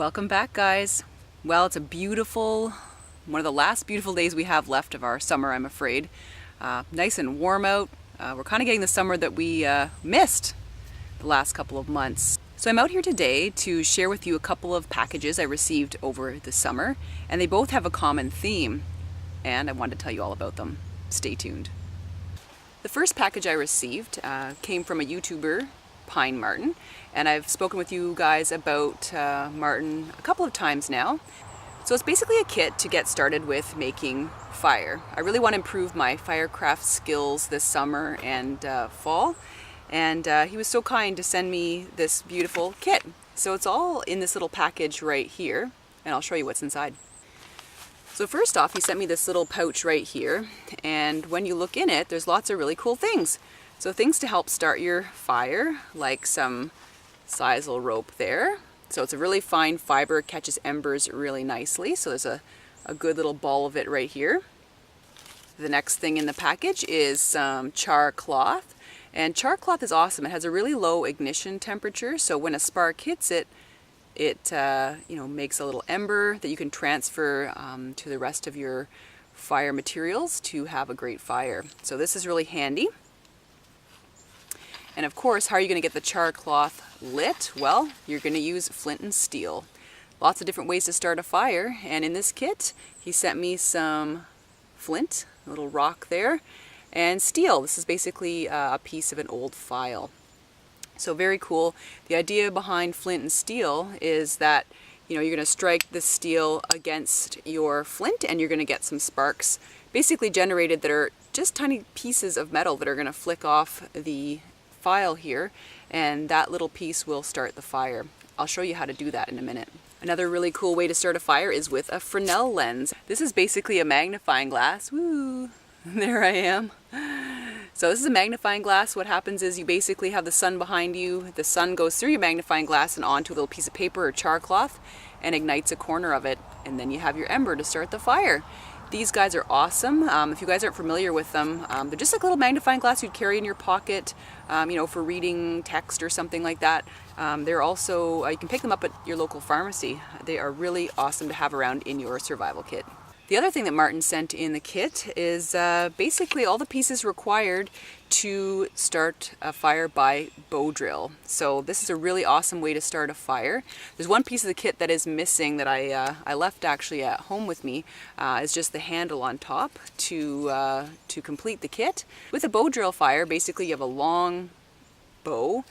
Welcome back, guys. Well, it's a beautiful, one of the last beautiful days we have left of our summer, I'm afraid. Nice and warm out. We're kind of getting the summer that we missed the last couple of months. So I'm out here today to share with you a couple of packages I received over the summer, and they both have a common theme, and I wanted to tell you all about them. Stay tuned. The first package I received came from a YouTuber, PineMartyn, and I've spoken with you guys about Martin a couple of times now. So it's basically a kit to get started with making fire. I really want to improve my firecraft skills this summer and fall, and he was so kind to send me this beautiful kit. So it's all in this little package right here, and I'll show you what's inside. So first off, he sent me this little pouch right here, and when you look in it, there's lots of really cool things. So things to help start your fire, like some sisal rope there. So it's a really fine fiber, catches embers really nicely. So there's a good little ball of it right here. The next thing in the package is some char cloth. And char cloth is awesome. It has a really low ignition temperature, so when a spark hits it, it makes a little ember that you can transfer to the rest of your fire materials to have a great fire. So this is really handy. And of course, how are you going to get the char cloth lit? Well, you're going to use flint and steel. Lots of different ways to start a fire, and in this kit he sent me some flint, a little rock there, and steel. This is basically a piece of an old file. So very cool. The idea behind flint and steel is that you're going to strike the steel against your flint and you're going to get some sparks basically generated that are just tiny pieces of metal that are going to flick off the file here, and that little piece will start the fire. I'll show you how to do that in a minute. Another really cool way to start a fire is with a Fresnel lens. This is basically a magnifying glass. Woo! There I am. So this is a magnifying glass. What happens is you basically have the sun behind you. The sun goes through your magnifying glass and onto a little piece of paper or char cloth and ignites a corner of it, and then you have your ember to start the fire. These guys are awesome. If you guys aren't familiar with them, they're just like a little magnifying glass you'd carry in your pocket, for reading text or something like that. They're also, you can pick them up at your local pharmacy. They are really awesome to have around in your survival kit. The other thing that Martin sent in the kit is basically all the pieces required to start a fire by bow drill. So this is a really awesome way to start a fire. There's one piece of the kit that is missing that I left actually at home with me. Is just the handle on top to complete the kit. With a bow drill fire, basically you have a long bow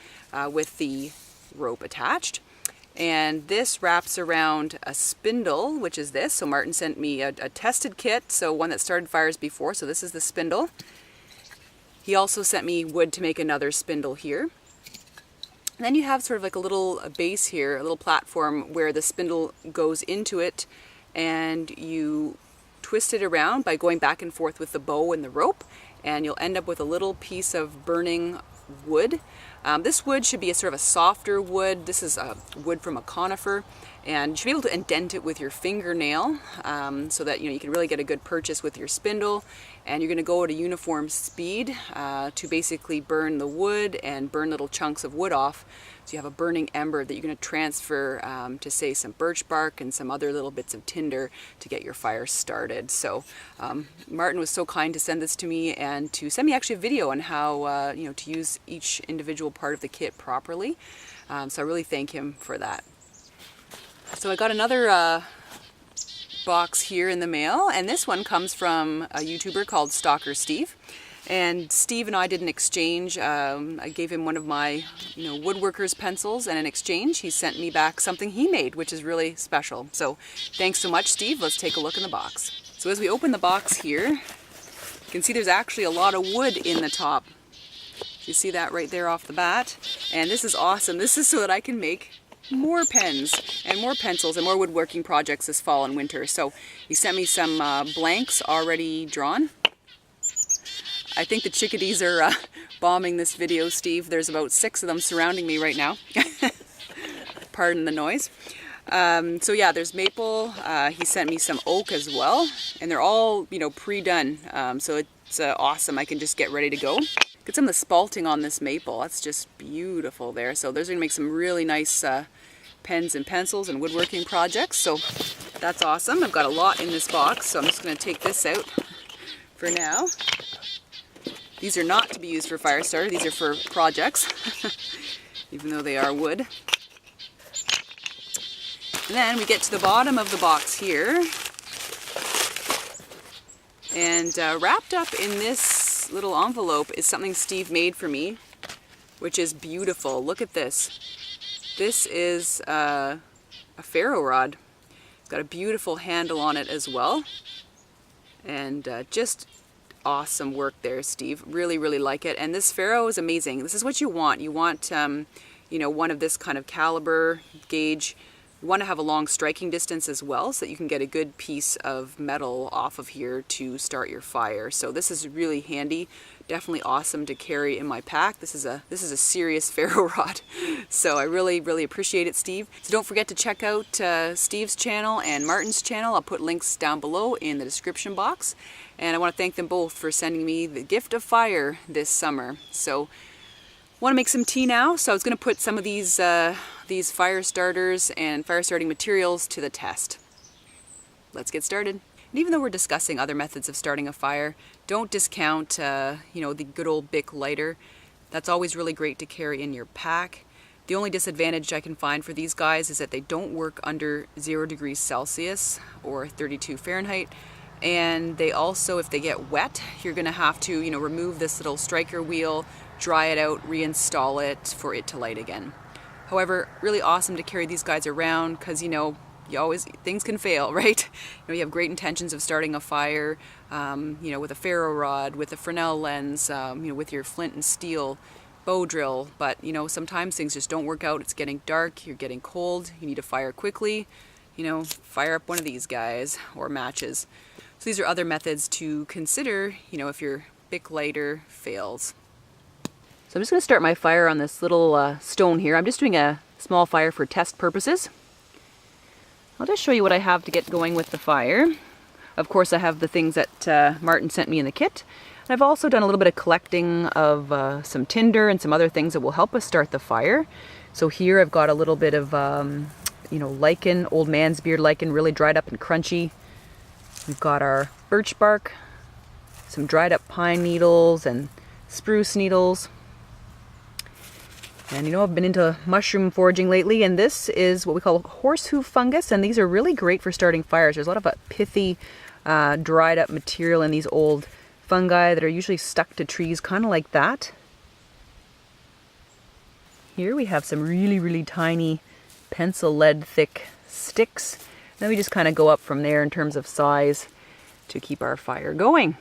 with the rope attached. And this wraps around a spindle, which is this. So Martin sent me a tested kit, so one that started fires before. So this is the spindle. He also sent me wood to make another spindle here. And then you have sort of like a little base here, a little platform where the spindle goes into it, and you twist it around by going back and forth with the bow and the rope, and you'll end up with a little piece of burning wood. This wood should be a sort of a softer wood. This is a wood from a conifer, and you should be able to indent it with your fingernail so that you can really get a good purchase with your spindle. And you're going to go at a uniform speed to basically burn the wood and burn little chunks of wood off. So you have a burning ember that you're going to transfer to, say, some birch bark and some other little bits of tinder to get your fire started. So Martin was so kind to send this to me and to send me actually a video on how to use each individual part of the kit properly. So I really thank him for that. So I got another box here in the mail, and this one comes from a YouTuber called Stalker Steve. And Steve and I did an exchange. I gave him one of my woodworker's pencils, and in exchange he sent me back something he made, which is really special. So thanks so much, Steve. Let's take a look in the box. So as we open the box here, you can see there's actually a lot of wood in the top. You see that right there off the bat? And this is awesome. This is so that I can make more pens and more pencils and more woodworking projects this fall and winter. So he sent me some blanks already drawn. I think the chickadees are bombing this video, Steve. There's about 6 of them surrounding me right now. Pardon the noise. So yeah, there's maple. He sent me some oak as well, and they're all pre-done. So it's awesome. I can just get ready to go. Get some of the spalting on this maple. That's just beautiful there. So those are gonna make some really nice pens and pencils and woodworking projects, so that's awesome. I've got a lot in this box, so I'm just going to take this out for now. These are not to be used for fire starter, these are for projects, even though they are wood. And then we get to the bottom of the box here, and wrapped up in this little envelope is something Steve made for me, which is beautiful. Look at this. This is a ferro rod. It's got a beautiful handle on it as well, and just awesome work there, Steve. Really, really like it. And this ferro is amazing. This is what you want. You want, you know, one of this kind of caliber gauge. You want to have a long striking distance as well, so that you can get a good piece of metal off of here to start your fire. So this is really handy. Definitely awesome to carry in my pack. This is a serious ferro rod. So I really, really appreciate it, Steve. So don't forget to check out Steve's channel and Martyn's channel. I'll put links down below in the description box. And I want to thank them both for sending me the gift of fire this summer. So I want to make some tea now, so I was going to put some of these fire starters and fire starting materials to the test. Let's get started. And even though we're discussing other methods of starting a fire, don't discount you know, the good old Bic lighter. That's always really great to carry in your pack. The only disadvantage I can find for these guys is that they don't work under 0 degrees Celsius or 32 Fahrenheit. And they also, if they get wet, you're going to have to, you know, remove this little striker wheel, dry it out, reinstall it for it to light again. However, really awesome to carry these guys around because, you know, things can fail, right? You know, you have great intentions of starting a fire, you know, with a ferro rod, with a Fresnel lens, you know, with your flint and steel bow drill, but, you know, sometimes things just don't work out. It's getting dark, you're getting cold, you need to fire quickly, you know, fire up one of these guys or matches. So these are other methods to consider, you know, if your Bic lighter fails. So I'm just going to start my fire on this little stone here. I'm just doing a small fire for test purposes. I'll just show you what I have to get going with the fire. Of course, I have the things that Martyn sent me in the kit. And I've also done a little bit of collecting of some tinder and some other things that will help us start the fire. So here I've got a little bit of, you know, lichen, old man's beard lichen, really dried up and crunchy. We've got our birch bark, some dried up pine needles and spruce needles. And you know, I've been into mushroom foraging lately, and this is what we call horsehoof fungus, and these are really great for starting fires. There's a lot of pithy, dried up material in these old fungi that are usually stuck to trees, kind of like that. Here we have some really, really tiny pencil lead thick sticks. Then we just kind of go up from there in terms of size to keep our fire going.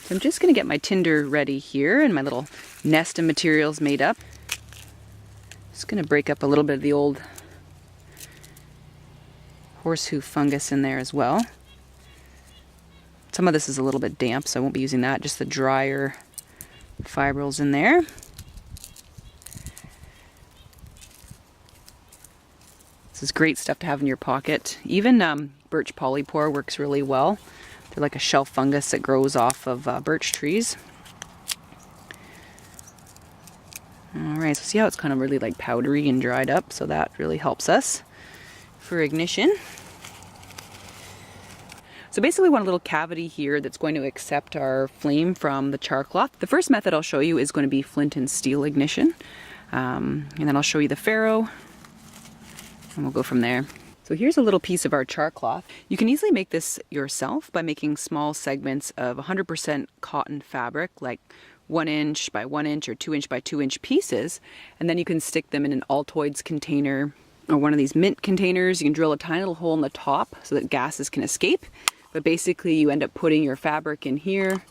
So I'm just going to get my tinder ready here and my little nest of materials made up. Just going to break up a little bit of the old horsehoof fungus in there as well. Some of this is a little bit damp, so I won't be using that, just the drier fibrils in there. This is great stuff to have in your pocket. Even birch polypore works really well. They're like a shelf fungus that grows off of birch trees. Alright, so see how it's kind of really like powdery and dried up, so that really helps us for ignition. So basically we want a little cavity here that's going to accept our flame from the char cloth. The first method I'll show you is going to be flint and steel ignition. And then I'll show you the ferro, and we'll go from there. So here's a little piece of our char cloth. You can easily make this yourself by making small segments of 100% cotton fabric, like 1 inch by 1 inch or 2 inch by 2 inch pieces, and then you can stick them in an Altoids container or one of these mint containers. You can drill a tiny little hole in the top so that gases can escape, but basically you end up putting your fabric in here,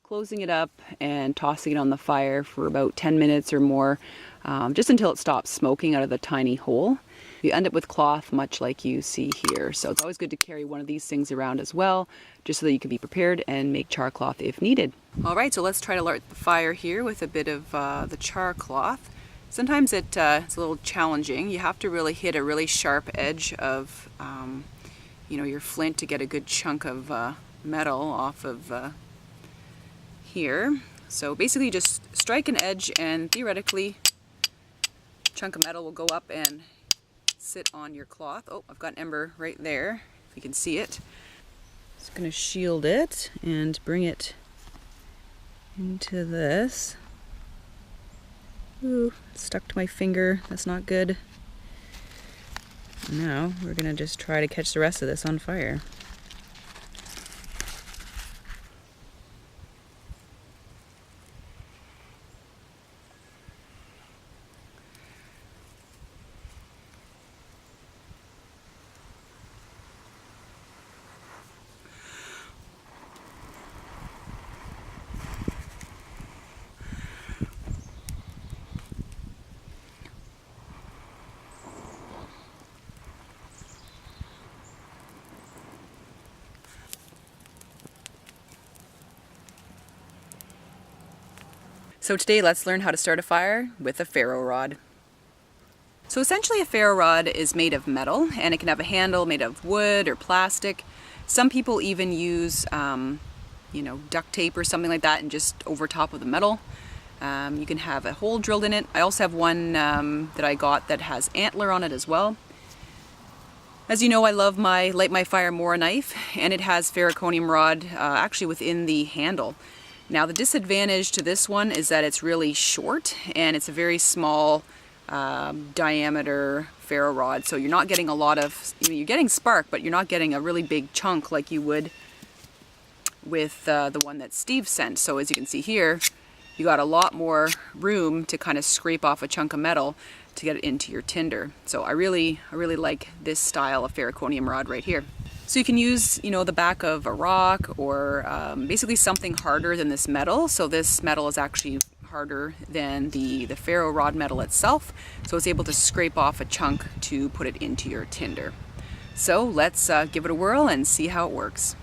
closing it up and tossing it on the fire for about 10 minutes or more, just until it stops smoking out of the tiny hole. You end up with cloth much like you see here. So it's always good to carry one of these things around as well, just so that you can be prepared and make char cloth if needed. Alright, so let's try to light the fire here with a bit of the char cloth. Sometimes it's a little challenging. You have to really hit a really sharp edge of you know, your flint to get a good chunk of metal off of here. So basically just strike an edge and theoretically a chunk of metal will go up and sit on your cloth. Oh, I've got an ember right there, if you can see it. Just gonna shield it and bring it into this. Ooh, it's stuck to my finger. That's not good. Now we're gonna just try to catch the rest of this on fire. So today let's learn how to start a fire with a ferro rod. So essentially a ferro rod is made of metal, and it can have a handle made of wood or plastic. Some people even use duct tape or something like that and just over top of the metal. You can have a hole drilled in it. I also have one that I got that has antler on it as well. As you know, I love my Light My Fire More knife, and it has ferroconium rod actually within the handle. Now the disadvantage to this one is that it's really short and it's a very small diameter ferro rod, so you're not getting a lot of, you're getting spark, but you're not getting a really big chunk like you would with the one that Steve sent. So as you can see here, you got a lot more room to kind of scrape off a chunk of metal to get it into your tinder. So I really like this style of ferroconium rod right here. So you can use, the back of a rock or basically something harder than this metal. So this metal is actually harder than the ferro rod metal itself. So it's able to scrape off a chunk to put it into your tinder. So let's give it a whirl and see how it works.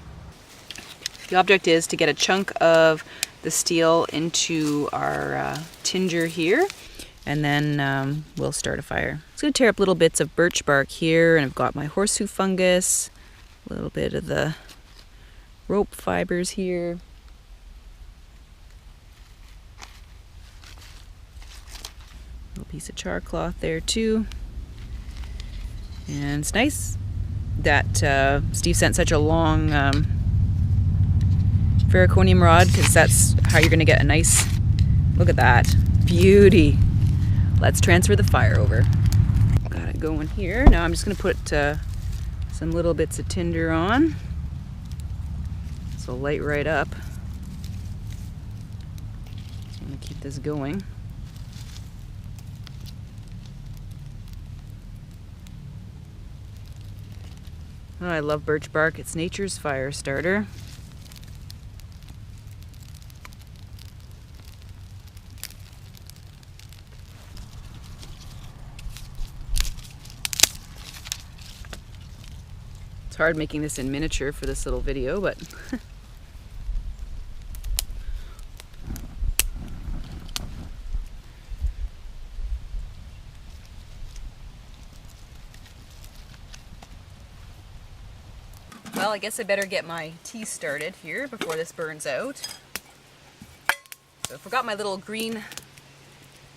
The object is to get a chunk of the steel into our tinder here, and then we'll start a fire. I'm just going to tear up little bits of birch bark here, and I've got my horseshoe fungus, a little bit of the rope fibers here. A little piece of char cloth there too. And it's nice that Steve sent such a long ferroconium rod, because that's how you're going to get a nice, look at that, beauty. Let's transfer the fire over. Got it going here. Now I'm just going to put some little bits of tinder on. This will light right up. So I'm going to keep this going. Oh, I love birch bark. It's nature's fire starter. It's hard making this in miniature for this little video, but well, I guess I better get my tea started here before this burns out. So I forgot my little green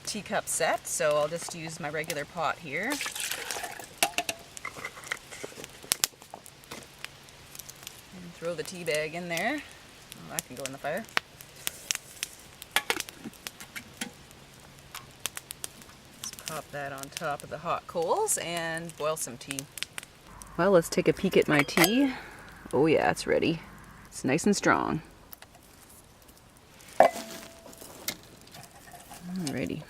teacup set, so I'll just use my regular pot here. Throw the tea bag in there. Oh, that can go in the fire. Just pop that on top of the hot coals and boil some tea. Well, let's take a peek at my tea. Oh yeah, it's ready. It's nice and strong. Alrighty.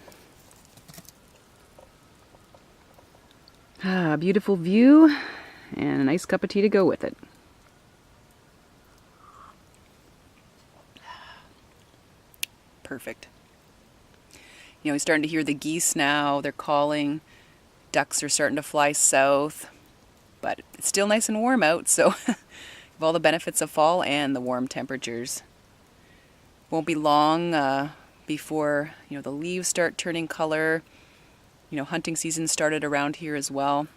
Ah, beautiful view and a nice cup of tea to go with it. Perfect. You're starting to hear the geese now. They're calling. Ducks are starting to fly south. But it's still nice and warm out, so have all the benefits of fall and the warm temperatures. Won't be long before the leaves start turning color. Hunting season started around here as well.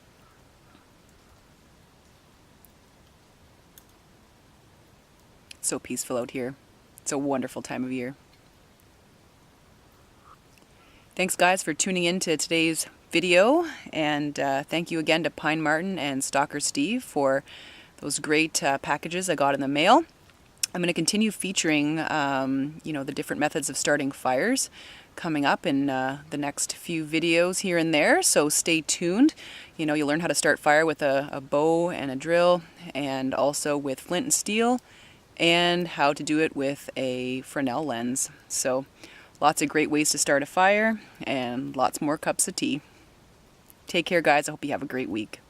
It's so peaceful out here. It's a wonderful time of year. Thanks guys for tuning in to today's video, and thank you again to PineMartyn and Stalker Steve for those great packages I got in the mail. I'm going to continue featuring the different methods of starting fires coming up in the next few videos here and there, so stay tuned. You'll learn how to start fire with a bow and a drill, and also with flint and steel, and how to do it with a Fresnel lens. So lots of great ways to start a fire, and lots more cups of tea. Take care, guys. I hope you have a great week.